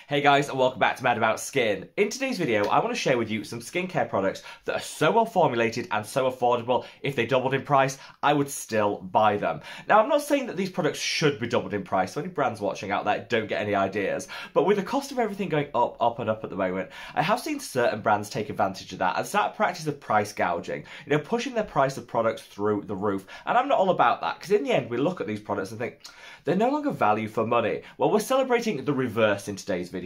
Hey guys, and welcome back to Mad About Skin. In today's video, I want to share with you some skincare products that are so well formulated and so affordable, if they doubled in price, I would still buy them. Now, I'm not saying that these products should be doubled in price, so any brands watching out there don't get any ideas, but with the cost of everything going up and up at the moment, I have seen certain brands take advantage of that and start a practice of price gouging, pushing their price of products through the roof. And I'm not all about that, because in the end, we look at these products and think, they're no longer value for money. Well, we're celebrating the reverse in today's video.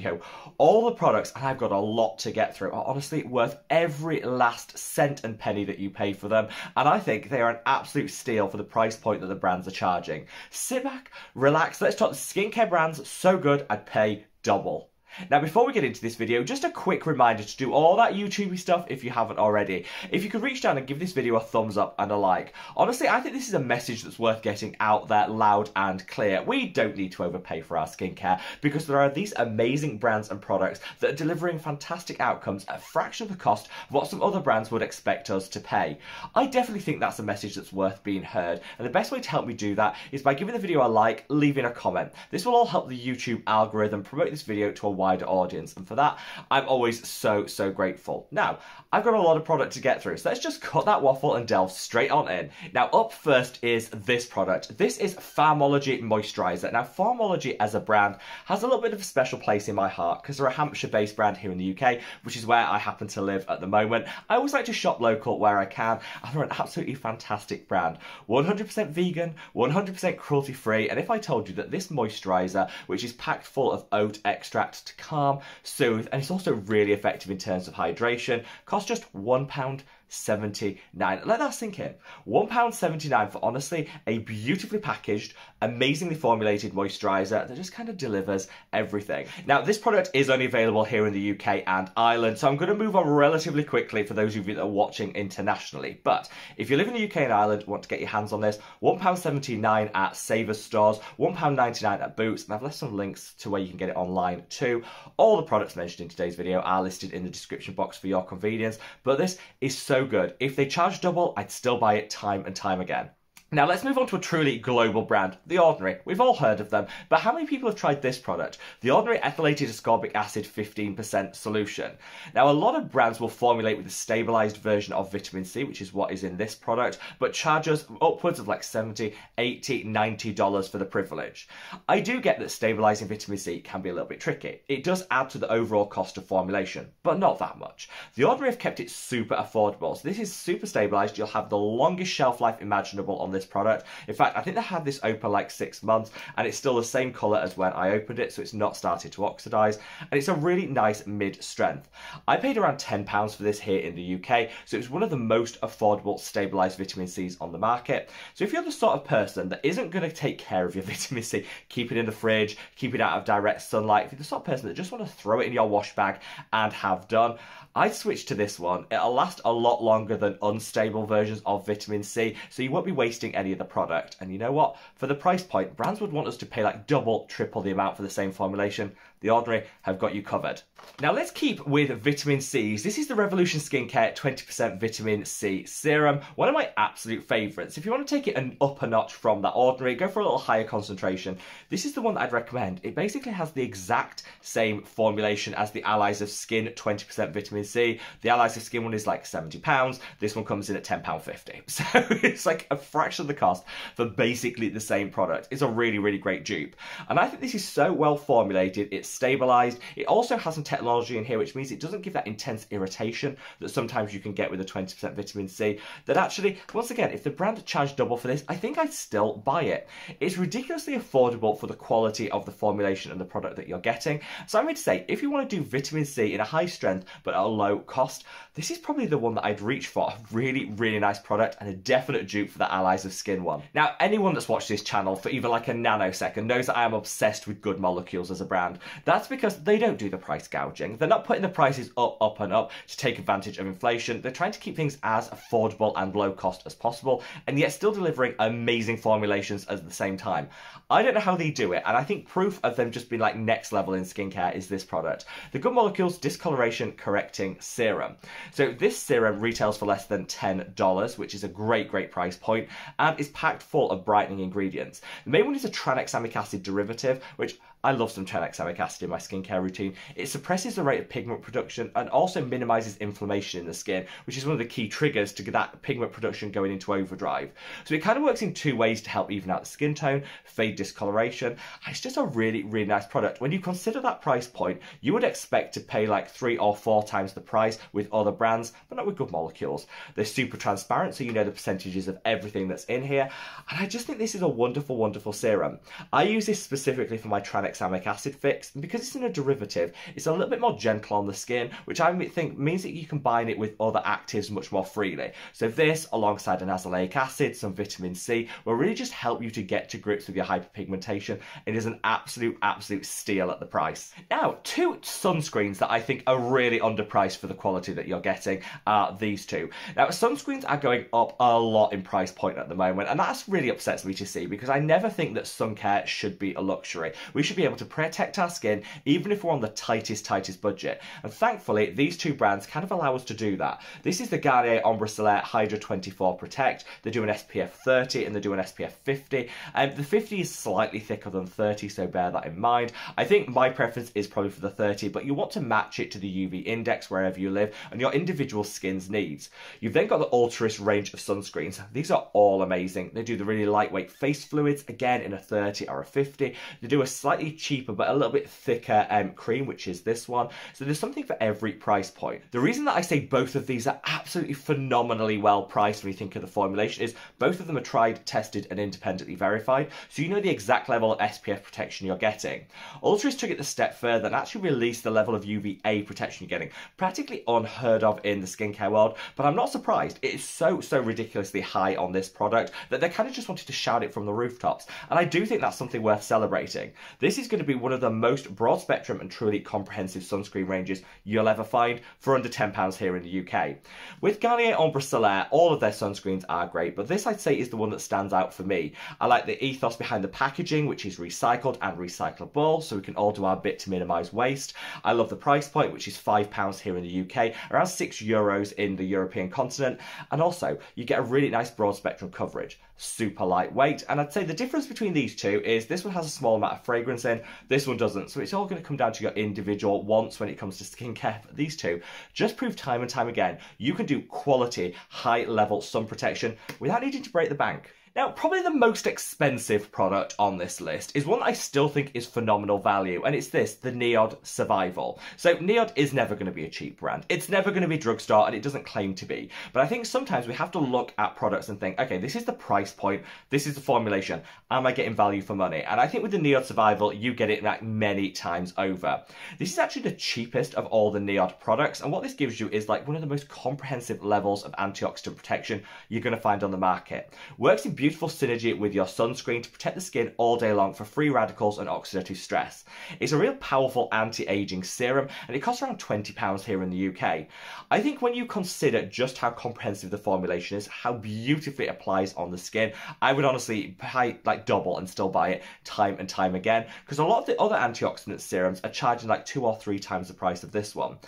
All the products, and I've got a lot to get through, are honestly worth every last cent and penny that you pay for them. And I think they are an absolute steal for the price point that the brands are charging. Sit back, relax, let's talk skincare brands so good I'd pay double. Now, before we get into this video, just a quick reminder to do all that YouTubey stuff if you haven't already. If you could reach down and give this video a thumbs up and a like. Honestly, I think this is a message that's worth getting out there loud and clear. We don't need to overpay for our skincare because there are these amazing brands and products that are delivering fantastic outcomes at a fraction of the cost of what some other brands would expect us to pay. I definitely think that's a message that's worth being heard, and the best way to help me do that is by giving the video a like, leaving a comment. This will all help the YouTube algorithm promote this video to a wider audience, and for that I'm always so grateful. Now, I've got a lot of product to get through, so let's just cut that waffle and delve straight on in. Now, up first is this product. This is Farmologie moisturiser. Now, Farmologie as a brand has a little bit of a special place in my heart because they're a Hampshire-based brand here in the UK, which is where I happen to live at the moment. I always like to shop local where I can, and they're an absolutely fantastic brand. 100% vegan, 100% cruelty-free, and if I told you that this moisturiser, which is packed full of oat extract to calm, soothe, and it's also really effective in terms of hydration, costs just £1.79. Let that sink in. £1.79 for honestly a beautifully packaged, amazingly formulated moisturiser that just kind of delivers everything. Now, this product is only available here in the UK and Ireland, so I'm going to move on relatively quickly for those of you that are watching internationally. But if you live in the UK and Ireland, want to get your hands on this, £1.79 at Savers stores, £1.99 at Boots, and I've left some links to where you can get it online too. All the products mentioned in today's video are listed in the description box for your convenience, but this is so good. If they charge double, I'd still buy it time and time again. Now, let's move on to a truly global brand, The Ordinary. We've all heard of them, but how many people have tried this product? The Ordinary Ethylated Ascorbic Acid 15% solution. Now, a lot of brands will formulate with a stabilised version of vitamin C, which is what is in this product, but charge us upwards of like $70, $80, $90 for the privilege. I do get that stabilising vitamin C can be a little bit tricky. It does add to the overall cost of formulation, but not that much. The Ordinary have kept it super affordable, so this is super stabilised. You'll have the longest shelf life imaginable on this product. In fact, I think they had this open like 6 months and it's still the same colour as when I opened it, so it's not started to oxidise, and it's a really nice mid-strength. I paid around £10 for this here in the UK, so it's one of the most affordable stabilised vitamin C's on the market. So if you're the sort of person that isn't going to take care of your vitamin C, keep it in the fridge, keep it out of direct sunlight, if you're the sort of person that just want to throw it in your wash bag and have done, I'd switch to this one. It'll last a lot longer than unstable versions of vitamin C, so you won't be wasting any of the product. And you know what? For the price point, brands would want us to pay like double, triple the amount for the same formulation. The Ordinary have got you covered. Now, let's keep with vitamin C's. This is the Revolution Skincare 20% Vitamin C Serum, one of my absolute favourites. If you want to take it up a notch from that Ordinary, go for a little higher concentration, this is the one that I'd recommend. It basically has the exact same formulation as the Allies of Skin 20% Vitamin C. The Allies of Skin one is like £70. This one comes in at £10.50. So it's like a fraction of the cost for basically the same product. It's a really great dupe. And I think this is so well formulated. It's stabilised. It also has some technology in here, which means it doesn't give that intense irritation that sometimes you can get with a 20% vitamin C. That actually, once again, if the brand charged double for this, I think I'd still buy it. It's ridiculously affordable for the quality of the formulation and the product that you're getting. So I'm going to say, if you want to do vitamin C in a high strength but at a low cost, this is probably the one that I'd reach for. A really nice product and a definite dupe for the Allies of Skin one. Now, anyone that's watched this channel for even like a nanosecond knows that I am obsessed with Good Molecules as a brand. That's because they don't do the price gouging. They're not putting the prices up and up to take advantage of inflation. They're trying to keep things as affordable and low cost as possible, and yet still delivering amazing formulations at the same time. I don't know how they do it, and I think proof of them just being like next level in skincare is this product. The Good Molecules Discoloration Correcting Serum. So this serum retails for less than $10, which is a great price point, and is packed full of brightening ingredients. The main one is a tranexamic acid derivative, which I love some tranexamic acid in my skincare routine. It suppresses the rate of pigment production and also minimises inflammation in the skin, which is one of the key triggers to get that pigment production going into overdrive. So it kind of works in two ways to help even out the skin tone, fade discoloration, and it's just a really, really nice product. When you consider that price point, you would expect to pay like 3 or 4 times the price with other brands, but not with Good Molecules. They're super transparent, so you know the percentages of everything that's in here, and I just think this is a wonderful, wonderful serum. I use this specifically for my tranexamic acid fix, and because it's in a derivative, it's a little bit more gentle on the skin, which I think means that you combine it with other actives much more freely. So this, alongside an azelaic acid, some vitamin C, will really just help you to get to grips with your hyperpigmentation. It is an absolute steal at the price. Now, 2 sunscreens that I think are really underpriced for the quality that you're getting are these 2. Now, sunscreens are going up a lot in price point at the moment, and that really upsets me to see, because I never think that sun care should be a luxury. We should be able to protect our skin even if we're on the tightest budget, and thankfully these 2 brands kind of allow us to do that. This is the Garnier Ombre Solaire Hydra 24 Protect. They do an SPF 30 and they do an SPF 50. The 50 is slightly thicker than 30, so bear that in mind. I think my preference is probably for the 30, but you want to match it to the UV index wherever you live and your individual skin's needs. You've then got the Ultris range of sunscreens. These are all amazing. They do the really lightweight face fluids, again in a 30 or a 50. They do a slightly cheaper but a little bit thicker cream, which is this one. So there's something for every price point. The reason that I say both of these are absolutely phenomenally well priced when you think of the formulation is both of them are tried, tested and independently verified, so you know the exact level of SPF protection you're getting. Ultris took it a step further and actually released the level of UVA protection you're getting, practically unheard of in the skincare world, but I'm not surprised. It is so ridiculously high on this product that they kind of just wanted to shout it from the rooftops, and I do think that's something worth celebrating. This is going to be one of the most broad spectrum and truly comprehensive sunscreen ranges you'll ever find for under £10 here in the UK. With Garnier Ombre Solaire, all of their sunscreens are great, but this I'd say is the one that stands out for me. I like the ethos behind the packaging, which is recycled and recyclable, so we can all do our bit to minimise waste. I love the price point, which is £5 here in the UK, around €6 in the European continent, and also you get a really nice broad spectrum coverage. Super lightweight, and I'd say the difference between these 2 is this one has a small amount of fragrance in, this one doesn't, so it's all going to come down to your individual wants when it comes to skincare. But these 2 just prove time and time again you can do quality, high level sun protection without needing to break the bank. Now, probably the most expensive product on this list is one that I still think is phenomenal value, and it's this, the Niod Survival. So Niod is never going to be a cheap brand. It's never going to be Drugstore, and it doesn't claim to be. But I think sometimes we have to look at products and think, okay, this is the price point, this is the formulation, am I getting value for money? And I think with the Niod Survival, you get it like many times over. This is actually the cheapest of all the Niod products, and what this gives you is like one of the most comprehensive levels of antioxidant protection you're going to find on the market. Works in beautiful synergy with your sunscreen to protect the skin all day long for free radicals and oxidative stress. It's a real powerful anti-aging serum, and it costs around £20 here in the UK. I think when you consider just how comprehensive the formulation is, how beautifully it applies on the skin, I would honestly pay like double and still buy it time and time again, because a lot of the other antioxidant serums are charging like 2 or 3 times the price of this one.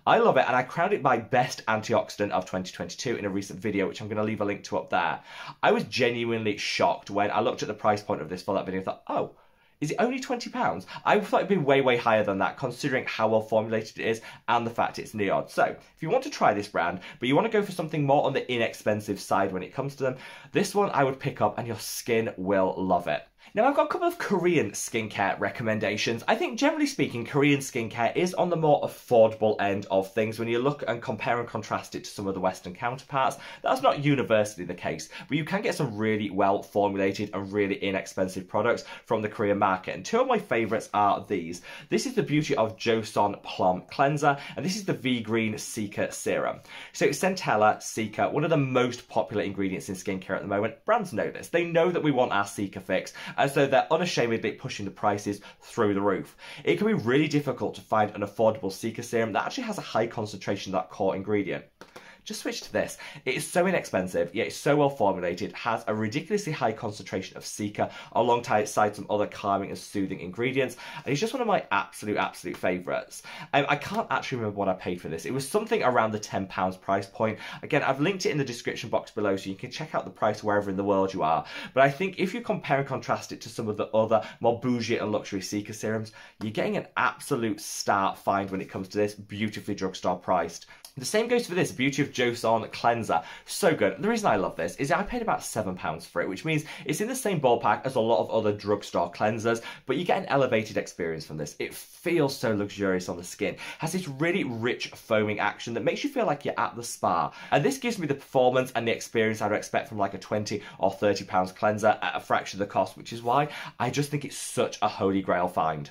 I love it, and I crowned it my best antioxidant of 2022 in a recent video, which I'm going to leave a link to up there. I was genuinely shocked when I looked at the price point of this for that video and thought, oh, is it only £20? I thought it'd be way higher than that, considering how well formulated it is and the fact it's Niod. So if you want to try this brand, but you want to go for something more on the inexpensive side when it comes to them, this one I would pick up and your skin will love it. Now, I've got a couple of Korean skincare recommendations. I think, generally speaking, Korean skincare is on the more affordable end of things when you look and compare and contrast it to some of the Western counterparts. That's not universally the case, but you can get some really well formulated and really inexpensive products from the Korean market. And 2 of my favourites are these. This is the Beauty of Joseon Plum Cleanser, and this is the V-Green Cica Serum. So Centella, Cica, one of the most popular ingredients in skincare at the moment. Brands know this. They know that we want our Cica fix, and so they're unashamedly pushing the prices through the roof. It can be really difficult to find an affordable Cica serum that actually has a high concentration of that core ingredient. just switch to this. It is so inexpensive, yet it's so well formulated, has a ridiculously high concentration of cica alongside some other calming and soothing ingredients, and it's just one of my absolute favourites. I can't actually remember what I paid for this. It was something around the £10 price point. Again, I've linked it in the description box below so you can check out the price wherever in the world you are. But I think if you compare and contrast it to some of the other more bougie and luxury cica serums, you're getting an absolute star find when it comes to this, beautifully drugstore priced. The same goes for this Beauty of Joseon cleanser. So good. The reason I love this is I paid about £7 for it, which means it's in the same ballpark as a lot of other drugstore cleansers, but you get an elevated experience from this. It feels so luxurious on the skin, has this really rich foaming action that makes you feel like you're at the spa. And this gives me the performance and the experience I'd expect from like a £20 or £30 cleanser at a fraction of the cost, which is why I just think it's such a holy grail find.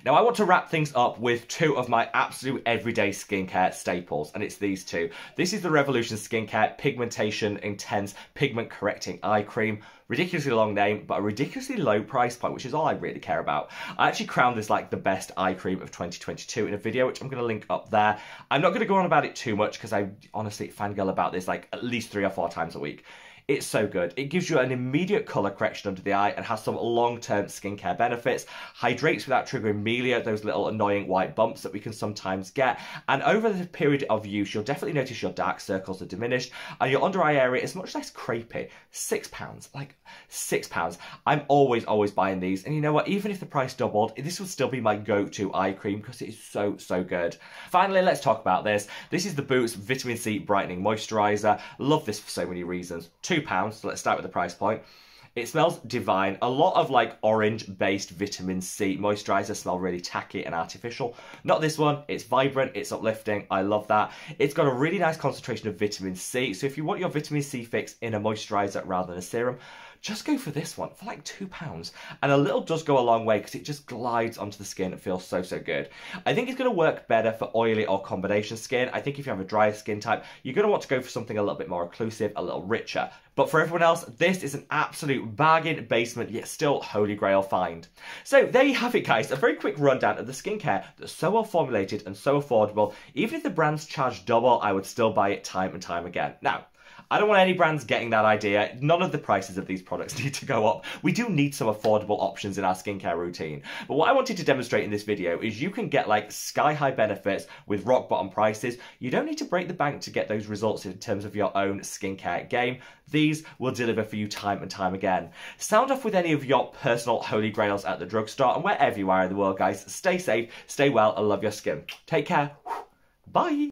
Now I want to wrap things up with two of my absolute everyday skincare staples, and it's these two. This is the Revolution Skincare Pigmentation Intense Pigment Correcting Eye Cream. Ridiculously long name, but a ridiculously low price point, which is all I really care about. I actually crowned this like the best eye cream of 2022 in a video, which I'm going to link up there. I'm not going to go on about it too much because I honestly fangirl about this like at least 3 or 4 times a week. It's so good. It gives you an immediate colour correction under the eye and has some long-term skincare benefits. Hydrates without triggering melia, those little annoying white bumps that we can sometimes get. And over the period of use, you'll definitely notice your dark circles are diminished and your under eye area is much less crepey. £6, like £6. I'm always buying these. And you know what? Even if the price doubled, this would still be my go-to eye cream because it is so good. Finally, let's talk about this. This is the Boots Vitamin C Brightening Moisturiser. Love this for so many reasons. £2, so let's start with the price point. It smells divine. A lot of like orange-based vitamin C moisturisers smell really tacky and artificial. Not this one. It's vibrant, it's uplifting. I love that. It's got a really nice concentration of vitamin C. So if you want your vitamin C fix in a moisturiser rather than a serum, just go for this one for like £2. And a little does go a long way because it just glides onto the skin and feels so good. I think it's going to work better for oily or combination skin. I think if you have a drier skin type, you're going to want to go for something a little bit more occlusive, a little richer. But for everyone else, this is an absolute bargain basement, yet still holy grail find. So there you have it, guys. A very quick rundown of the skincare that's so well formulated and so affordable. Even if the brands charge double, I would still buy it time and time again. Now, I don't want any brands getting that idea. None of the prices of these products need to go up. We do need some affordable options in our skincare routine. But what I wanted to demonstrate in this video is you can get like sky-high benefits with rock-bottom prices. You don't need to break the bank to get those results in terms of your own skincare game. These will deliver for you time and time again. Sound off with any of your personal holy grails at the drugstore, and wherever you are in the world, guys, stay safe, stay well, and love your skin. Take care. Bye.